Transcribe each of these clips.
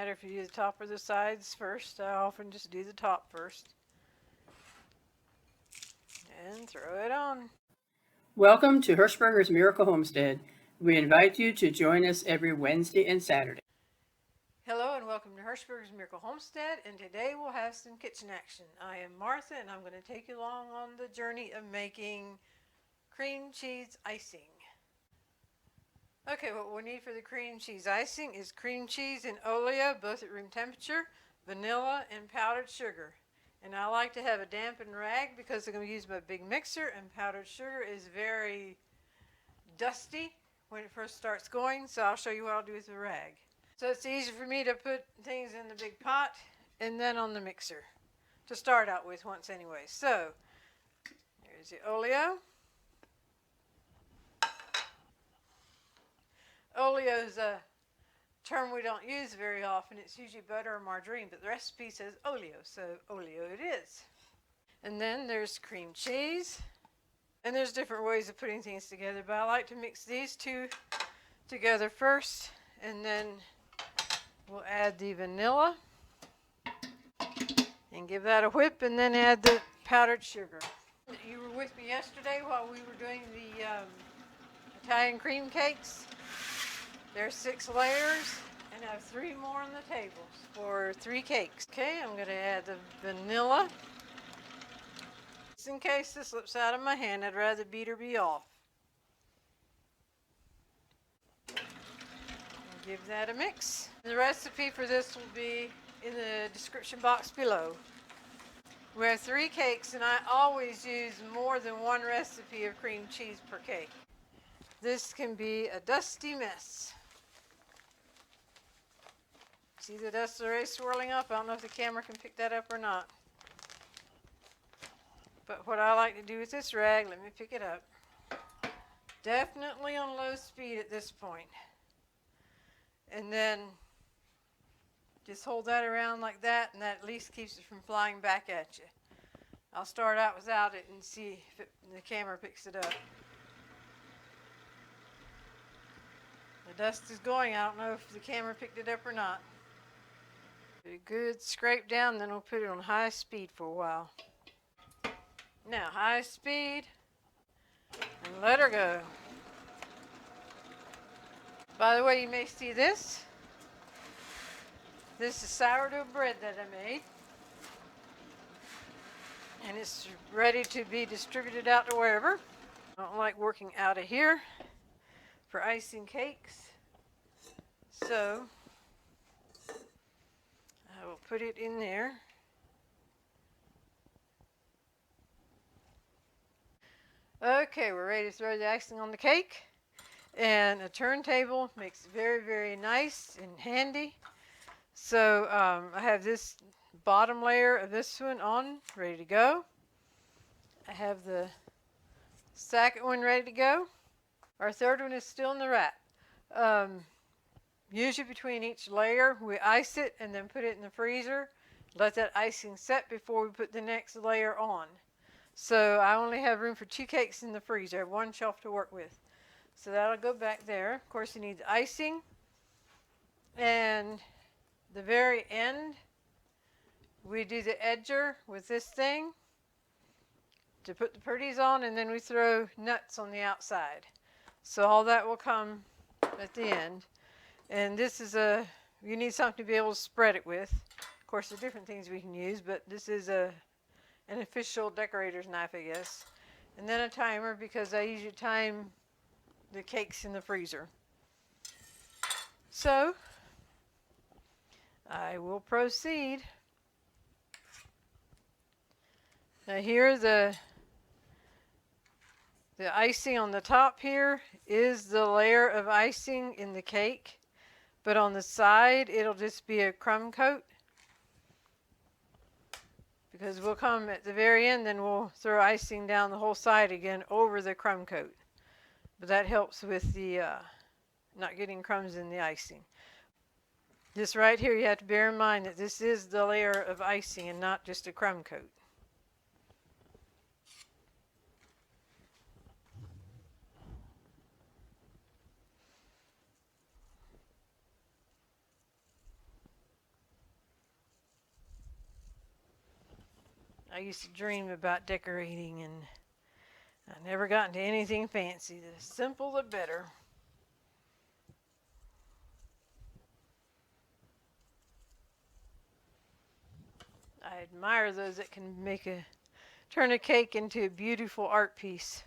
matter if you do the top or the sides first. I often just do the top first. And throw it on. Welcome to Hirschberger's Miracle Homestead. We invite you to join us every Wednesday and Saturday. Hello and welcome to Hirschberger's Miracle Homestead, and today we'll have some kitchen action. I am Martha and I'm going to take you along on the journey of making cream cheese icing. Okay, what we need for the cream cheese icing is cream cheese and Oleo, both at room temperature, vanilla, and powdered sugar. And I like to have a dampened rag because I'm going to use my big mixer, and powdered sugar is very dusty when it first starts going, so I'll show you what I'll do with the rag. So it's easy for me to put things in the big pot and then on the mixer to start out with once anyway. So here's the Oleo. Oleo is a term we don't use very often. It's usually butter or margarine, but the recipe says Oleo, so Oleo it is. And then there's cream cheese. And there's different ways of putting things together, but I like to mix these two together first, and then we'll add the vanilla and give that a whip, and then add the powdered sugar. You were with me yesterday while we were doing the Italian cream cakes. There's 6 layers, and I have 3 more on the tables for 3 cakes. Okay, I'm going to add the vanilla. Just in case this slips out of my hand, I'd rather the beater be off. Give that a mix. The recipe for this will be in the description box below. We have 3 cakes, and I always use more than 1 recipe of cream cheese per cake. This can be a dusty mess. See the dust already swirling up? I don't know if the camera can pick that up or not. But what I like to do with this rag, let me pick it up. Definitely on low speed at this point. And then just hold that around like that, and that at least keeps it from flying back at you. I'll start out without it and see if the camera picks it up. The dust is going. I don't know if the camera picked it up or not. A good scrape down, then we'll put it on high speed for a while. Now, high speed, and let her go. By the way, you may see this. This is sourdough bread that I made. And it's ready to be distributed out to wherever. I don't like working out of here for icing cakes. So, I will put it in there. Okay, we're ready to throw the icing on the cake. And a turntable makes it very, very nice and handy. So I have this bottom layer of this one on, ready to go. I have the second one ready to go. Our third one is still in the wrap. Usually between each layer, we ice it and then put it in the freezer. Let that icing set before we put the next layer on. So I only have room for 2 cakes in the freezer. I have 1 shelf to work with. So that'll go back there. Of course, you need the icing. And the very end, we do the edger with this thing to put the pretties on, and then we throw nuts on the outside. So all that will come at the end. And this is you need something to be able to spread it with. Of course, there are different things we can use, but this is an official decorator's knife, I guess. And then a timer, because I usually time the cakes in the freezer. So, I will proceed. Now here the icing on the top here is the layer of icing in the cake, but on the side it'll just be a crumb coat, because we'll come at the very end, then we'll throw icing down the whole side again over the crumb coat. But that helps with the not getting crumbs in the icing. This right here, you have to bear in mind that this is the layer of icing and not just a crumb coat. I used to dream about decorating, and I never got into anything fancy. The simple, the better. I admire those that can turn a cake into a beautiful art piece.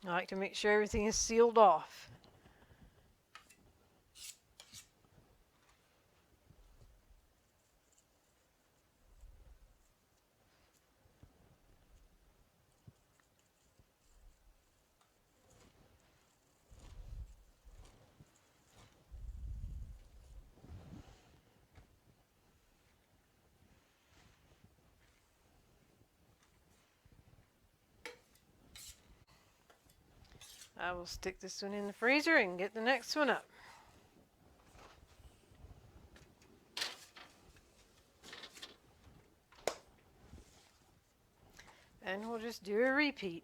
I like to make sure everything is sealed off. I will stick this one in the freezer and get the next one up. And we'll just do a repeat.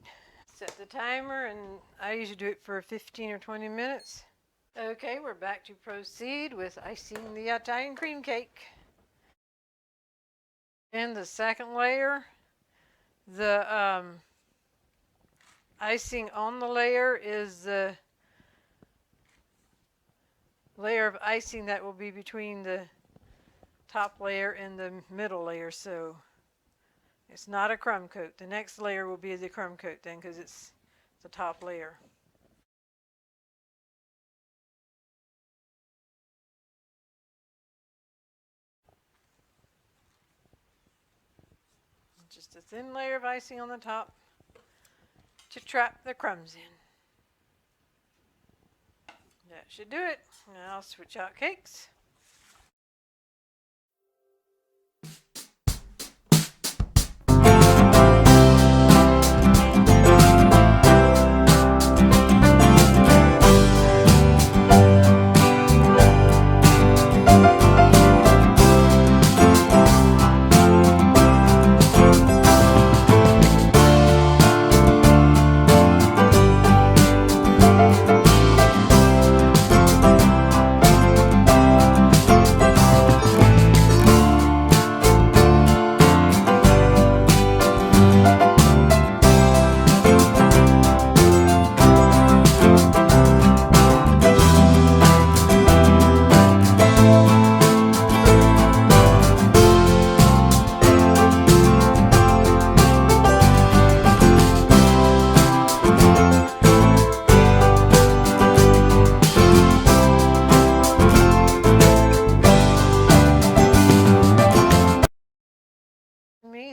Set the timer, and I usually do it for 15 or 20 minutes. Okay, we're back to proceed with icing the Italian cream cake. And the second layer, the icing on the layer is the layer of icing that will be between the top layer and the middle layer, so it's not a crumb coat. The next layer will be the crumb coat then, because it's the top layer. Just a thin layer of icing on the top to trap the crumbs in. That should do it. Now I'll switch out cakes.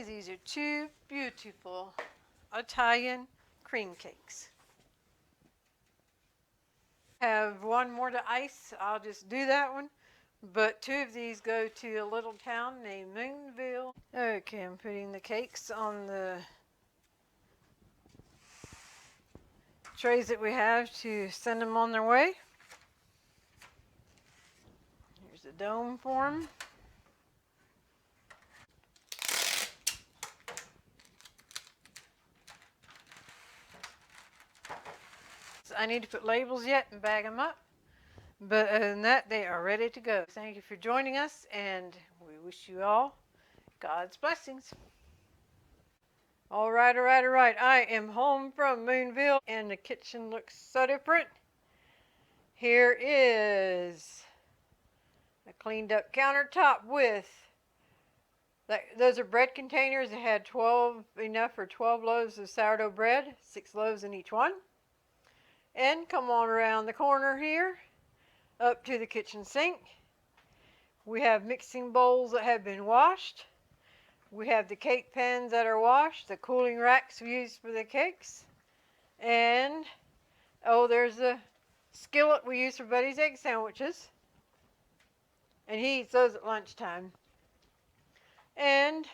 These are two beautiful Italian cream cakes. Have one more to ice. I'll just do that one. But two of these go to a little town named Moonville. Okay, I'm putting the cakes on the trays that we have to send them on their way. Here's the dome for them. I need to put labels yet and bag them up. But other than that, they are ready to go. Thank you for joining us, and we wish you all God's blessings. All right. I am home from Moonville, and the kitchen looks so different. Here is a cleaned up countertop with, those are bread containers. It had enough for 12 loaves of sourdough bread, 6 loaves in each one. And come on around the corner here, up to the kitchen sink. We have mixing bowls that have been washed. We have the cake pans that are washed, the cooling racks we use for the cakes. And, there's the skillet we use for Buddy's egg sandwiches. And he eats those at lunchtime. And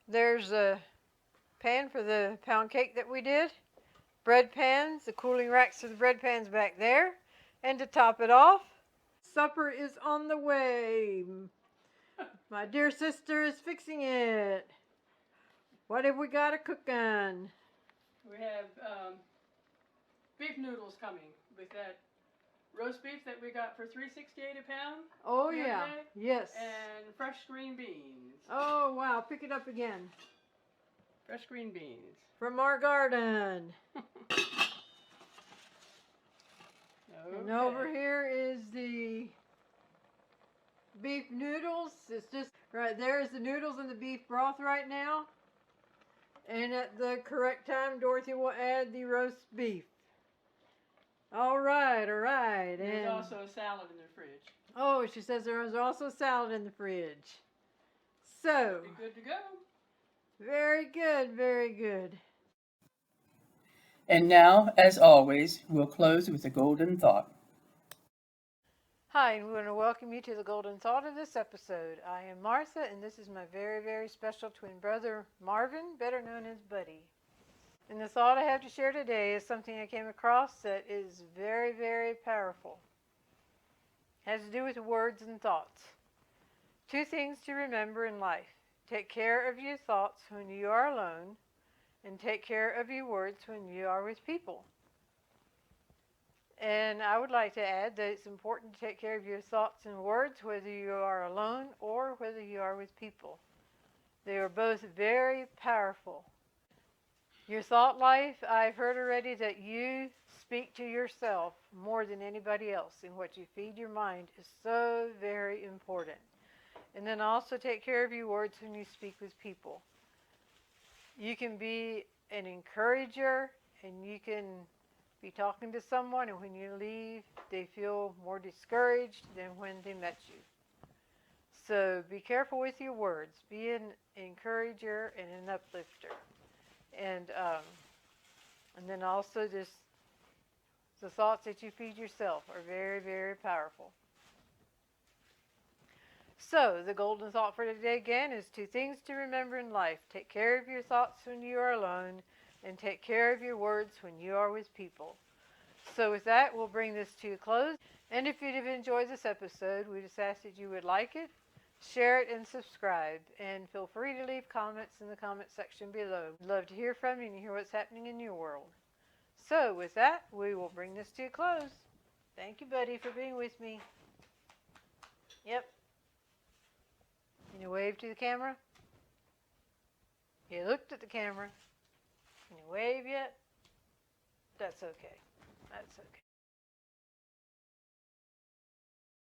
there's a pan for the pound cake that we did. Bread pans, the cooling racks for the bread pans back there. And to top it off, supper is on the way. My dear sister is fixing it. What have we got a cooking? We have beef noodles coming with that roast beef that we got for $3.68 a pound. Oh the other yeah, day, yes. And fresh green beans. Oh wow, pick it up again. Fresh green beans. From our garden. And over here is the beef noodles. It's just right there is the noodles and the beef broth right now. And at the correct time, Dorothy will add the roast beef. All right, all right. There's And also a salad in the fridge. oh, she says there is also salad in the fridge. So, Be good to go. very good, very good. And now, as always, we'll close with a golden thought. Hi, and we want to welcome you to the golden thought of this episode. I am Martha, and this is my very, very special twin brother, Marvin, better known as Buddy. And the thought I have to share today is something I came across that is very, very powerful. It has to do with words and thoughts. 2 things to remember in life. Take care of your thoughts when you are alone, and take care of your words when you are with people. And I would like to add that it's important to take care of your thoughts and words whether you are alone or whether you are with people. They are both very powerful. Your thought life, I've heard already that you speak to yourself more than anybody else, and what you feed your mind is so very important. And then also take care of your words when you speak with people. You can be an encourager, and you can be talking to someone, and when you leave, they feel more discouraged than when they met you. So be careful with your words. Be an encourager and an uplifter. And then also just the thoughts that you feed yourself are very, very powerful. So the golden thought for today again is 2 things to remember in life. Take care of your thoughts when you are alone, and take care of your words when you are with people. So with that, we'll bring this to a close. And if you'd have enjoyed this episode, we just ask that you would like it, share it, and subscribe. And feel free to leave comments in the comment section below. We'd love to hear from you and hear what's happening in your world. So with that, we will bring this to a close. Thank you, Buddy, for being with me. Yep. Can you wave to the camera? You looked at the camera. Can you wave yet? That's okay. That's okay.